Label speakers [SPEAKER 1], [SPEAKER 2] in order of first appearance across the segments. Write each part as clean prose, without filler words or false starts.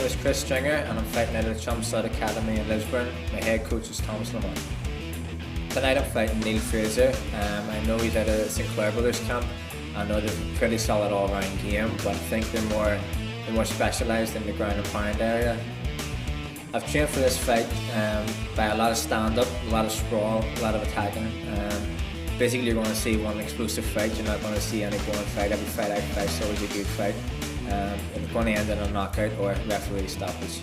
[SPEAKER 1] name is Chris Stringer and I'm fighting out of the Chelmsford Academy in Lisburn. My head coach is Thomas Lamont. Tonight I'm fighting Neil Fraser. I know he's out of St Clair Brothers camp. I know they're a pretty solid all-round game, but I think they're more specialised in the ground and pound area. I've trained for this fight by a lot of stand-up, a lot of sprawl, a lot of attacking. Basically you're going to see one explosive fight, you're not going to see any boring fight. Every fight I fight is always a good fight. It's going to end in a knockout or referee stoppage.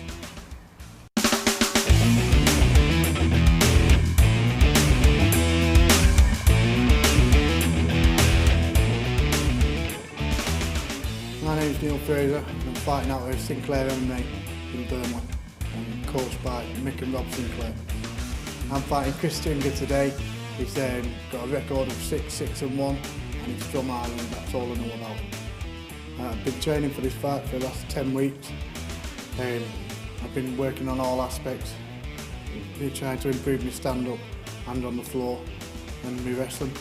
[SPEAKER 2] My name is Neil Fraser and I'm fighting out of Sinclair MMA in Burnley. I'm coached by Mick and Rob Sinclair. I'm fighting Chris Stringer today. He's got a record of 6-6-1 and he's from Ireland, that's all I know about him. I've been training for this fight for the last 10 weeks. I've been working on all aspects, been trying to improve my stand-up and on the floor and my wrestling.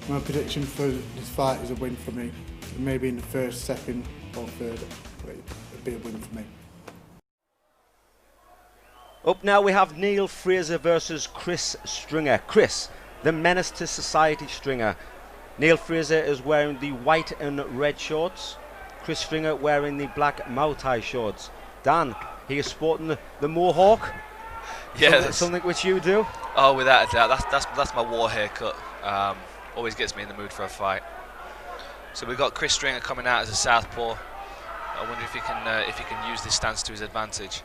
[SPEAKER 2] My prediction for this fight is a win for me. Maybe in the first, second or third, but it'll be a win for me.
[SPEAKER 3] Up now we have Neil Fraser versus Chris Stringer. Chris, the menace to society Stringer. Neil Fraser is wearing the white and red shorts. Chris Stringer wearing the black Muay shorts. Dan, he is sporting the mohawk.
[SPEAKER 4] Yeah,
[SPEAKER 3] something which you do.
[SPEAKER 4] Oh, without a doubt, that's my war haircut. Always gets me in the mood for a fight. So we've got Chris Stringer coming out as a southpaw. I wonder if he can use this stance to his advantage.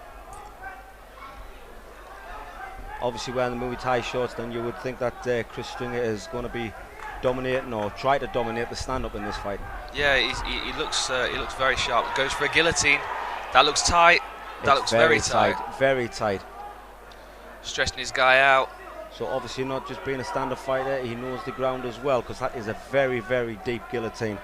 [SPEAKER 3] Obviously wearing the Muay Thai shorts, then you would think that Chris Stringer is going to be dominating or try to dominate the stand-up in this fight.
[SPEAKER 4] Yeah, he looks very sharp. Goes for a guillotine. That looks tight. That looks very tight.
[SPEAKER 3] Very tight.
[SPEAKER 4] Stretching his guy out.
[SPEAKER 3] So obviously not just being a stand-up fighter, he knows the ground as well, because that is a very, very deep guillotine.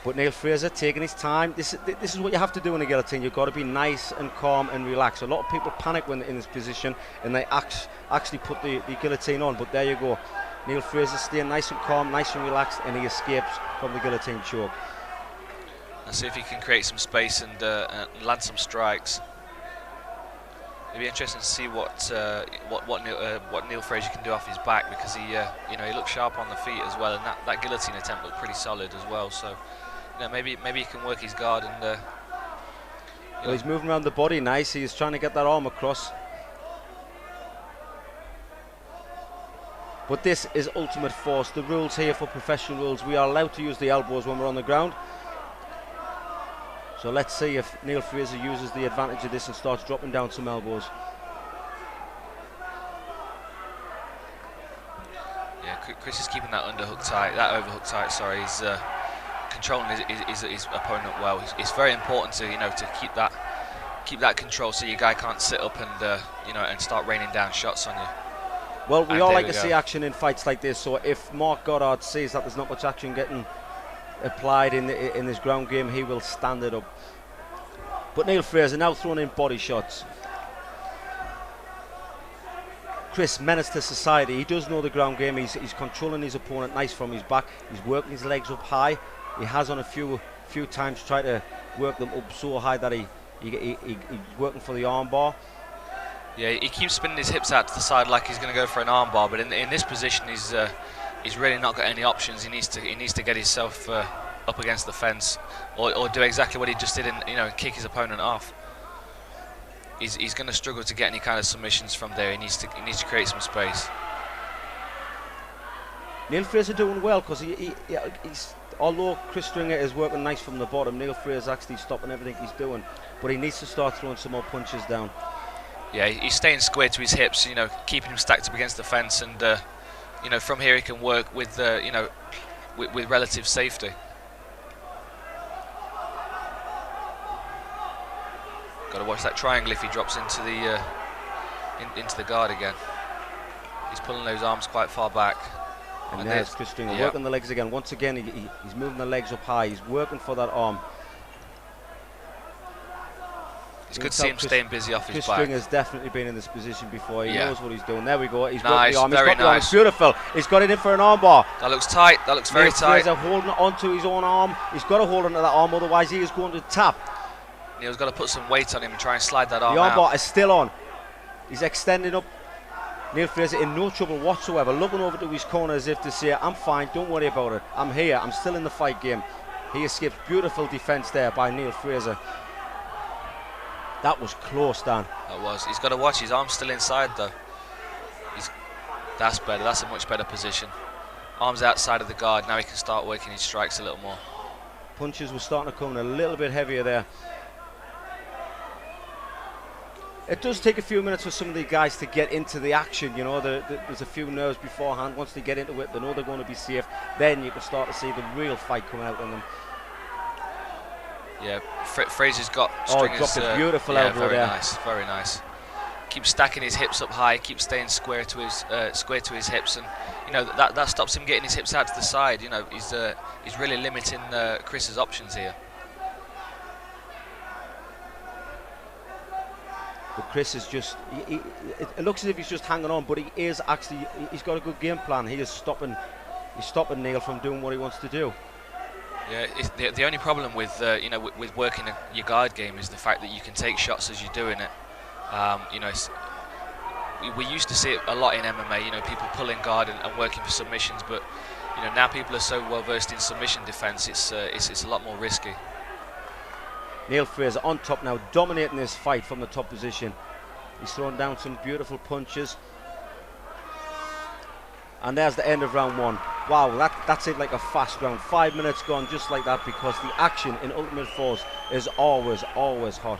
[SPEAKER 3] But Neil Fraser taking his time. This is what you have to do in a guillotine. You've got to be nice and calm and relaxed. A lot of people panic when they're in this position and they actually put the guillotine on. But there you go. Neil Fraser staying nice and calm, nice and relaxed, and he escapes from the guillotine choke.
[SPEAKER 4] Let's see if he can create some space and land some strikes. It'll be interesting to see what Neil Fraser can do off his back, because he looks sharp on the feet as well, and that guillotine attempt looked pretty solid as well. So maybe he can work his guard and.
[SPEAKER 3] Well, he's moving around the body nice. He's trying to get that arm across. But this is ultimate force. The rules here for professional rules: we are allowed to use the elbows when we're on the ground. So let's see if Neil Fraser uses the advantage of this and starts dropping down some elbows.
[SPEAKER 4] Yeah, Chris is keeping that underhook tight, that overhook tight. Sorry, he's controlling his opponent well. It's very important to to keep that control, so your guy can't sit up and and start raining down shots on you.
[SPEAKER 3] Well, we all like to see action in fights like this. So if Mark Goddard sees that there's not much action getting applied in this ground game, he will stand it up. But Neil Fraser now throwing in body shots. Chris, menace to society. He does know the ground game. He's controlling his opponent nice from his back. He's working his legs up high. He has on a few times tried to work them up so high that he's working for the arm bar.
[SPEAKER 4] Yeah, he keeps spinning his hips out to the side like he's going to go for an arm bar, but in this position he's really not got any options. He needs to get himself up against the fence, or do exactly what he just did and kick his opponent off. He's going to struggle to get any kind of submissions from there. He needs to create some space.
[SPEAKER 3] Neil Fraser doing well, because he's although Chris Stringer is working nice from the bottom, Neil Fraser's actually stopping everything he's doing, but he needs to start throwing some more punches down.
[SPEAKER 4] Yeah, he's staying square to his hips, keeping him stacked up against the fence, and from here he can work with with relative safety. Got to watch that triangle if he drops into the guard again. He's pulling those arms quite far back.
[SPEAKER 3] And there's Chris Stringer working the legs again. Once again, he's moving the legs up high. He's working for that arm.
[SPEAKER 4] It's good to see him staying busy off his back.
[SPEAKER 3] Chris Stringer's definitely been in this position before. He knows what he's doing. There we go. He's
[SPEAKER 4] nice,
[SPEAKER 3] got the arm.
[SPEAKER 4] very
[SPEAKER 3] He's got the arm.
[SPEAKER 4] nice.
[SPEAKER 3] It's beautiful. He's got it in for an arm bar.
[SPEAKER 4] That looks tight. That looks very tight.
[SPEAKER 3] Fraser holding onto his own arm. He's got to hold onto that arm, otherwise he is going to tap.
[SPEAKER 4] Neil's got to put some weight on him and try and slide that arm
[SPEAKER 3] The
[SPEAKER 4] out.
[SPEAKER 3] armbar is still on. He's extending up. Neil Fraser in no trouble whatsoever, looking over to his corner as if to say, I'm fine, don't worry about it. I'm here, I'm still in the fight game. He escapes. Beautiful defence there by Neil Fraser. That was close, Dan.
[SPEAKER 4] That was. He's got to watch. His arm's still inside, though. That's better. That's a much better position. Arms outside of the guard. Now he can start working his strikes a little more.
[SPEAKER 3] Punches were starting to come in a little bit heavier there. It does take a few minutes for some of the guys to get into the action, you know. There's a few nerves beforehand. Once they get into it, they know they're going to be safe. Then you can start to see the real fight come out on them.
[SPEAKER 4] Yeah, Fraser's got stringers.
[SPEAKER 3] Dropped a beautiful elbow
[SPEAKER 4] very
[SPEAKER 3] there.
[SPEAKER 4] Nice, very nice. Keeps stacking his hips up high, keeps staying square to his hips, and you know that stops him getting his hips out to the side. You know, he's really limiting Chris's options here.
[SPEAKER 3] But Chris is just, it looks as if he's just hanging on, but he is actually, he's got a good game plan. He's stopping Neil from doing what he wants to do.
[SPEAKER 4] Yeah, the only problem with with working your guard game is the fact that you can take shots as you're doing it. You know, we used to see it a lot in MMA. You know, people pulling guard and working for submissions, but you know now people are so well versed in submission defense. It's a lot more risky.
[SPEAKER 3] Neil Fraser on top now, dominating this fight from the top position. He's throwing down some beautiful punches. And there's the end of round one. Wow, that's it, like a fast round. 5 minutes gone just like that, because the action in Ultimate Force is always, always hot.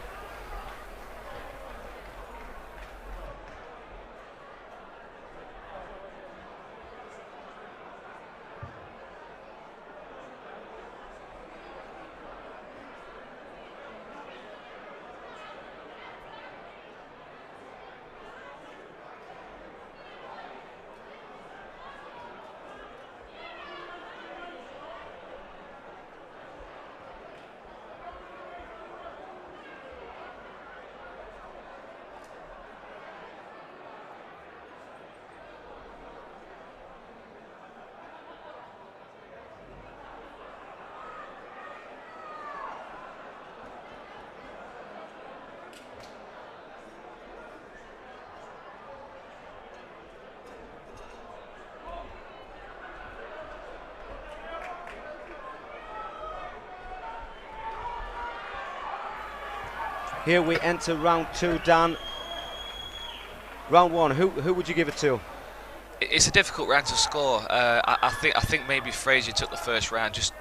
[SPEAKER 3] Here we enter round two, Dan. Round one, who would you give it to?
[SPEAKER 4] It's a difficult round to score. I think maybe Fraser took the first round, just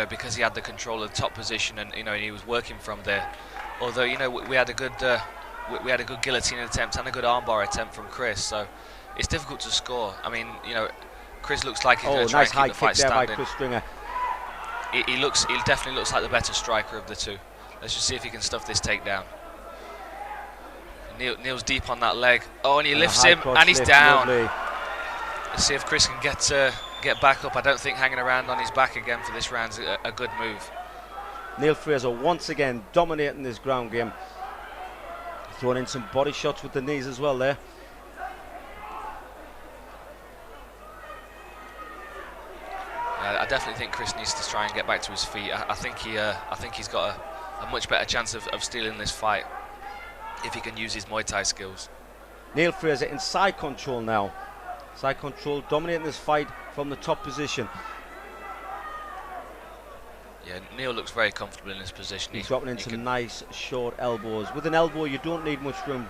[SPEAKER 4] because he had the control of the top position, and he was working from there. Although we had a good guillotine attempt and a good armbar attempt from Chris, so it's difficult to score. I mean, Chris looks like he's going to try and keep the fight standing.
[SPEAKER 3] Nice high kick there by Chris Stringer.
[SPEAKER 4] He definitely looks like the better striker of the two. Let's just see if he can stuff this takedown. Neil's deep on that leg. Oh, and he lifts him, and he's down.
[SPEAKER 3] Lovely.
[SPEAKER 4] Let's see if Chris can get back up. I don't think hanging around on his back again for this round's a good move.
[SPEAKER 3] Neil Fraser once again dominating this ground game. Throwing in some body shots with the knees as well there.
[SPEAKER 4] I definitely think Chris needs to try and get back to his feet. I think he's got a much better chance of stealing this fight if he can use his Muay Thai skills.
[SPEAKER 3] Neil Fraser in side control now. Side control, dominating this fight from the top position.
[SPEAKER 4] Yeah, Neil looks very comfortable in this position.
[SPEAKER 3] He's dropping into nice short elbows. With an elbow, you don't need much room.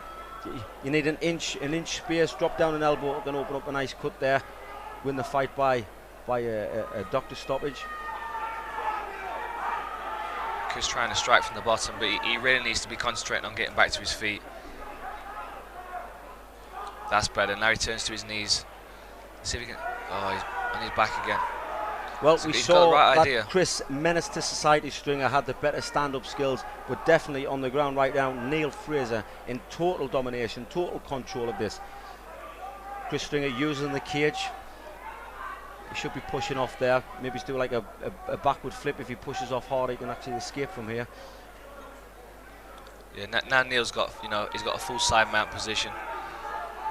[SPEAKER 3] You need an inch space. Drop down an elbow, then open up a nice cut there. Win the fight by a doctor stoppage.
[SPEAKER 4] Chris trying to strike from the bottom, but he really needs to be concentrating on getting back to his feet. That's better. Now he turns to his knees. Let's see if he can. Oh, he's on his back again.
[SPEAKER 3] Well,
[SPEAKER 4] so
[SPEAKER 3] we saw
[SPEAKER 4] right
[SPEAKER 3] that
[SPEAKER 4] idea.
[SPEAKER 3] Chris Menace to Society Stringer had the better stand-up skills, but definitely on the ground right now, Neil Fraser in total domination, total control of this. Chris Stringer using the cage. He should be pushing off there. Maybe he's doing like a backward flip. If he pushes off hard, he can actually escape from here.
[SPEAKER 4] Yeah, now Neil's got he's got a full side mount position.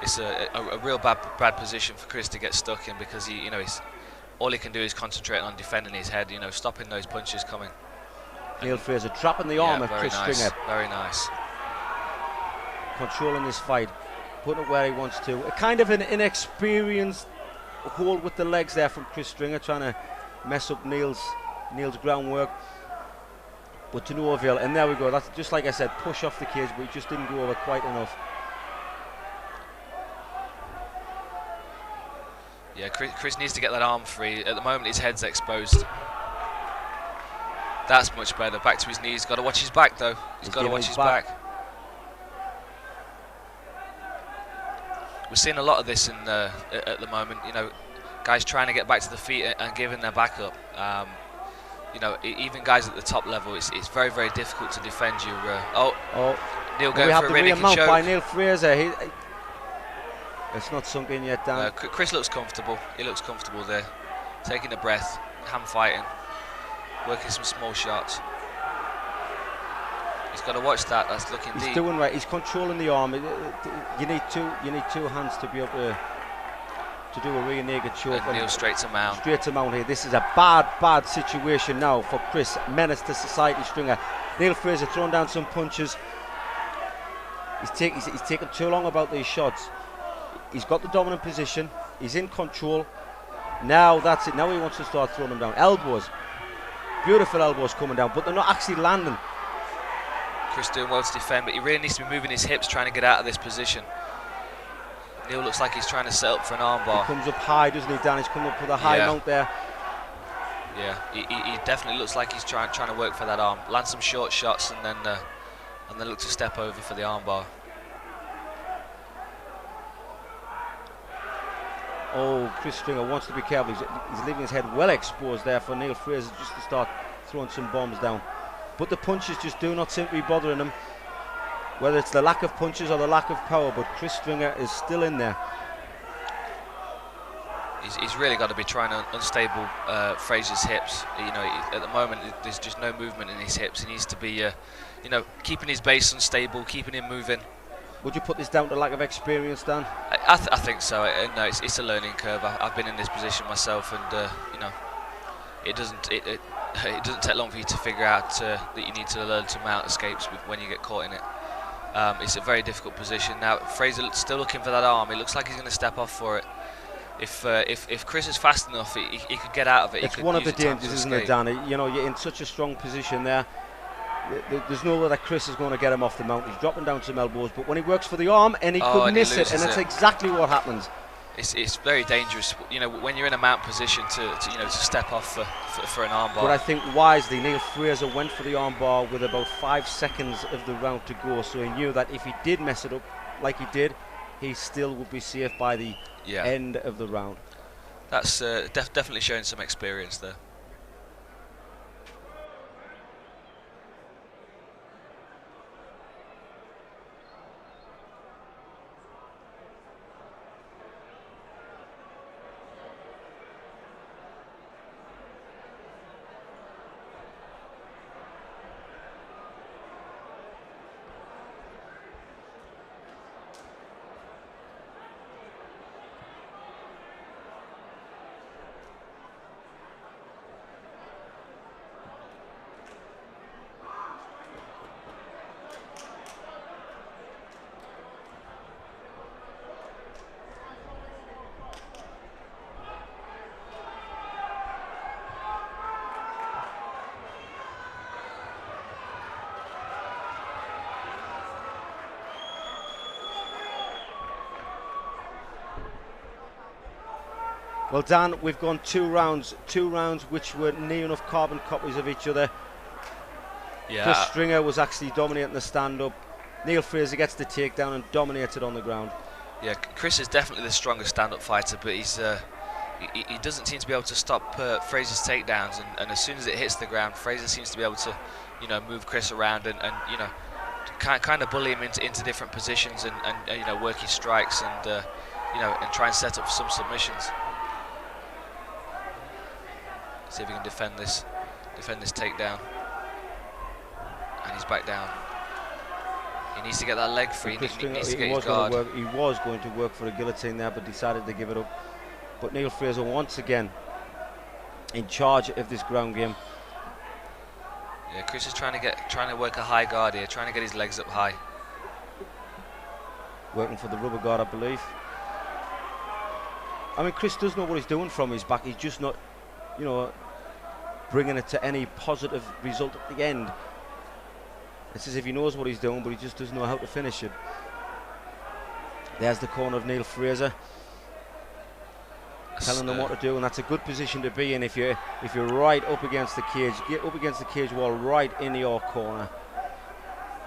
[SPEAKER 4] It's a real bad position for Chris to get stuck in, because he's all he can do is concentrate on defending his head, stopping those punches coming.
[SPEAKER 3] Neil Fraser trapping the arm of Chris Stringer.
[SPEAKER 4] Very nice.
[SPEAKER 3] Controlling this fight, putting it where he wants to. A kind of an inexperienced hold with the legs there from Chris Stringer, trying to mess up Neil's groundwork, but to no avail. And there we go. That's just like I said, push off the cage, but he just didn't go over quite enough.
[SPEAKER 4] Yeah, Chris needs to get that arm free. At the moment, his head's exposed. That's much better. Back to his knees. Got to watch his back, though. He's got to watch his back. We're seeing a lot of this at the moment. You know, guys trying to get back to the feet and giving their back up. You know, even guys at the top level, it's very, very difficult to defend you. Neil going for a really good choke.
[SPEAKER 3] By Neil Fraser. It's not sunk in yet, Dan.
[SPEAKER 4] Chris looks comfortable. He looks comfortable there, taking a breath, hand fighting, working some small shots. He's got to watch that. That's looking deep.
[SPEAKER 3] He's doing right. He's controlling the arm. You need two hands to be able to do a rear naked choke.
[SPEAKER 4] And Neil straight to mount.
[SPEAKER 3] Straight to mount here. This is a bad situation now for Chris. Menace to society Stringer. Neil Fraser throwing down some punches. He's taken too long about these shots. He's got the dominant position. He's in control. Now that's it. Now he wants to start throwing them down. Elbows. Beautiful elbows coming down, but they're not actually landing.
[SPEAKER 4] Chris doing well to defend, but he really needs to be moving his hips trying to get out of this position. Neil looks like he's trying to set up for an armbar.
[SPEAKER 3] He comes up high, doesn't he, Dan? He's coming up with a high mount there.
[SPEAKER 4] Yeah, he definitely looks like he's trying to work for that arm. Land some short shots and then look to step over for the armbar.
[SPEAKER 3] Oh, Chris Stringer wants to be careful. He's leaving his head well exposed there for Neil Fraser just to start throwing some bombs down. But the punches just do not seem to be bothering him, whether it's the lack of punches or the lack of power, but Chris Stringer is still in there.
[SPEAKER 4] He's really got to be trying to unstable Fraser's hips. You know, at the moment there's just no movement in his hips. He needs to be, you know, keeping his base unstable, keeping him moving.
[SPEAKER 3] Would you put this down to lack of experience, Dan?
[SPEAKER 4] I think so. No, it's a learning curve. I've been in this position myself, and you know, it doesn't take long for you to figure out that you need to learn to mount escapes when you get caught in it. It's a very difficult position. Now Fraser still looking for that arm. It looks like he's going to step off for it. If Chris is fast enough, he could get out of it.
[SPEAKER 3] It's one of the dangers, isn't it, Danny? You know, you're in such a strong position there. There's no way that Chris is going to get him off the mount. He's dropping down some elbows, but when he works for the arm, and he could miss it, and that's exactly what happens.
[SPEAKER 4] It's very dangerous, you know, when you're in a mount position to step off for an armbar.
[SPEAKER 3] But I think wisely, Neil Fraser went for the armbar with about 5 seconds of the round to go, so he knew that if he did mess it up like he did, he still would be safe by the end of the round.
[SPEAKER 4] That's definitely showing some experience there.
[SPEAKER 3] Well, Dan, we've gone two rounds which were near enough carbon copies of each other.
[SPEAKER 4] Yeah.
[SPEAKER 3] Chris Stringer was actually dominating the stand-up. Neil Fraser gets the takedown and dominated on the ground.
[SPEAKER 4] Yeah, Chris is definitely the strongest stand-up fighter, but he doesn't seem to be able to stop Fraser's takedowns, and as soon as it hits the ground, Fraser seems to be able to, you know, move Chris around and you know, kind of bully him into different positions and you know, work his strikes and you know, and try and set up some submissions. See if he can defend this takedown. And he's back down. He needs to get that leg free. He needs to get his guard.
[SPEAKER 3] He was going to work for a guillotine there, but decided to give it up. But Neil Fraser once again in charge of this ground game.
[SPEAKER 4] Yeah, Chris is trying to work a high guard here, trying to get his legs up high.
[SPEAKER 3] Working for the rubber guard, I believe. I mean, Chris does know what he's doing from his back. He's just not, you know, bringing it to any positive result at the end. It's as if he knows what he's doing, but he just doesn't know how to finish it. There's the corner of Neil Fraser, telling them what to do, and that's a good position to be in if you're right up against the cage. Get up against the cage wall, right in your corner.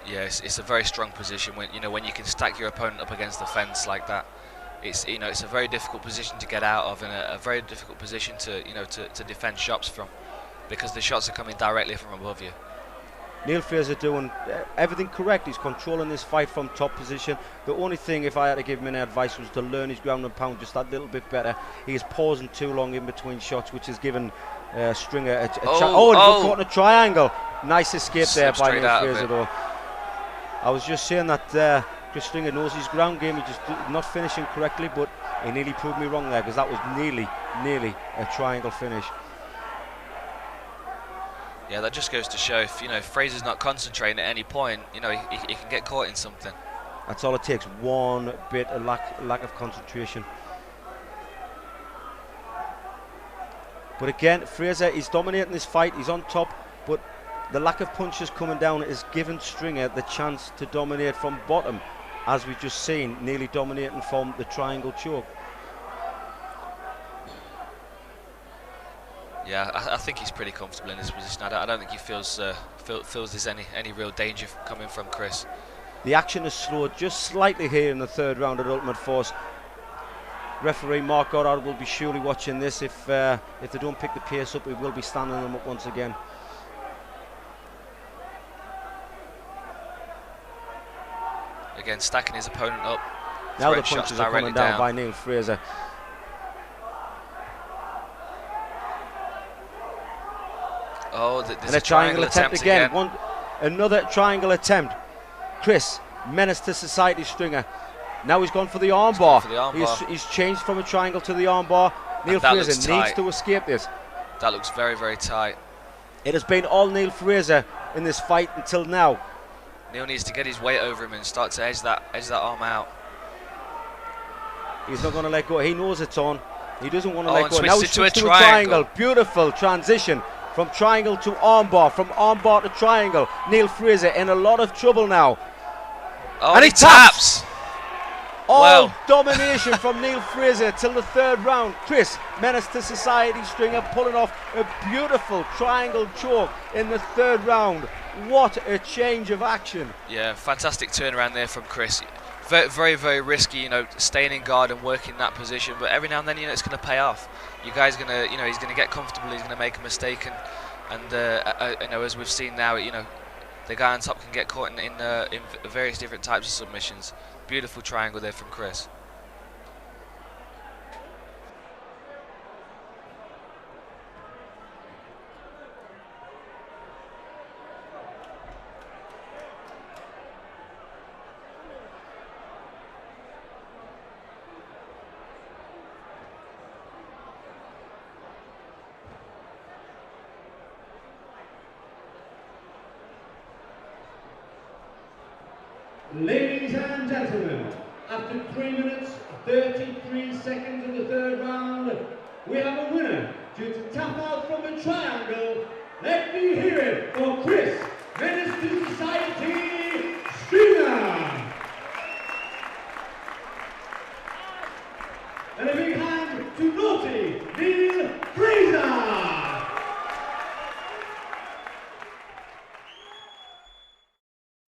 [SPEAKER 4] Yes, it's a very strong position when when you can stack your opponent up against the fence like that. It's it's a very difficult position to get out of, and a very difficult position to to defend shots from, because the shots are coming directly from above you.
[SPEAKER 3] Neil Fraser doing everything correct. He's controlling this fight from top position. The only thing, if I had to give him any advice, was to learn his ground and pound just that little bit better. He is pausing too long in between shots, which has given Stringer a caught in a triangle. Nice escape there by Neil Fraser, though. I was just saying that Chris Stringer knows his ground game. He just not finishing correctly, but he nearly proved me wrong there, because that was nearly a triangle finish.
[SPEAKER 4] Yeah, that just goes to show if Fraser's not concentrating at any point, he can get caught in something.
[SPEAKER 3] That's all it takes, one bit of lack of concentration. But again, Fraser is dominating this fight. He's on top, but the lack of punches coming down has given Stringer the chance to dominate from bottom, as we've just seen, nearly dominating from the triangle choke.
[SPEAKER 4] Yeah, I think he's pretty comfortable in this position. I don't think he feels there's any real danger coming from Chris.
[SPEAKER 3] The action has slowed just slightly here in the third round at Ultimate Force. Referee Mark Goddard will be surely watching this. If they don't pick the pace up, he will be standing them up once again.
[SPEAKER 4] Again, stacking his opponent up.
[SPEAKER 3] Now the punches are coming down by Neil Fraser.
[SPEAKER 4] Oh, there's
[SPEAKER 3] a triangle attempt again. Another triangle attempt. Chris, menace to society, Stringer. Now he's gone for the armbar. He's changed from a triangle to the armbar. Neil Fraser needs to escape this.
[SPEAKER 4] That looks very, very tight.
[SPEAKER 3] It has been all Neil Fraser in this fight until now.
[SPEAKER 4] Neil needs to get his weight over him and start to edge that arm out.
[SPEAKER 3] He's not going to let go. He knows it's on. He doesn't want to let go.
[SPEAKER 4] Now he's switched to a triangle.
[SPEAKER 3] Beautiful transition. From triangle to armbar, from armbar to triangle. Neil Fraser in a lot of trouble now.
[SPEAKER 4] Oh, and he taps.
[SPEAKER 3] All domination from Neil Fraser till the third round. Chris, menace to society, Stringer pulling off a beautiful triangle choke in the third round. What a change of action.
[SPEAKER 4] Yeah, fantastic turnaround there from Chris. Very, very, very risky, staying in guard and working that position. But every now and then, it's going to pay off. You guys going to, he's going to get comfortable. He's going to make a mistake, and as we've seen now, the guy on top can get caught in various different types of submissions. Beautiful triangle there from Chris.
[SPEAKER 5] Ladies and gentlemen, after 3 minutes, 33 seconds of the third round, we have a winner due to tap out from the triangle. Let me hear it for Chris, Menace to Society.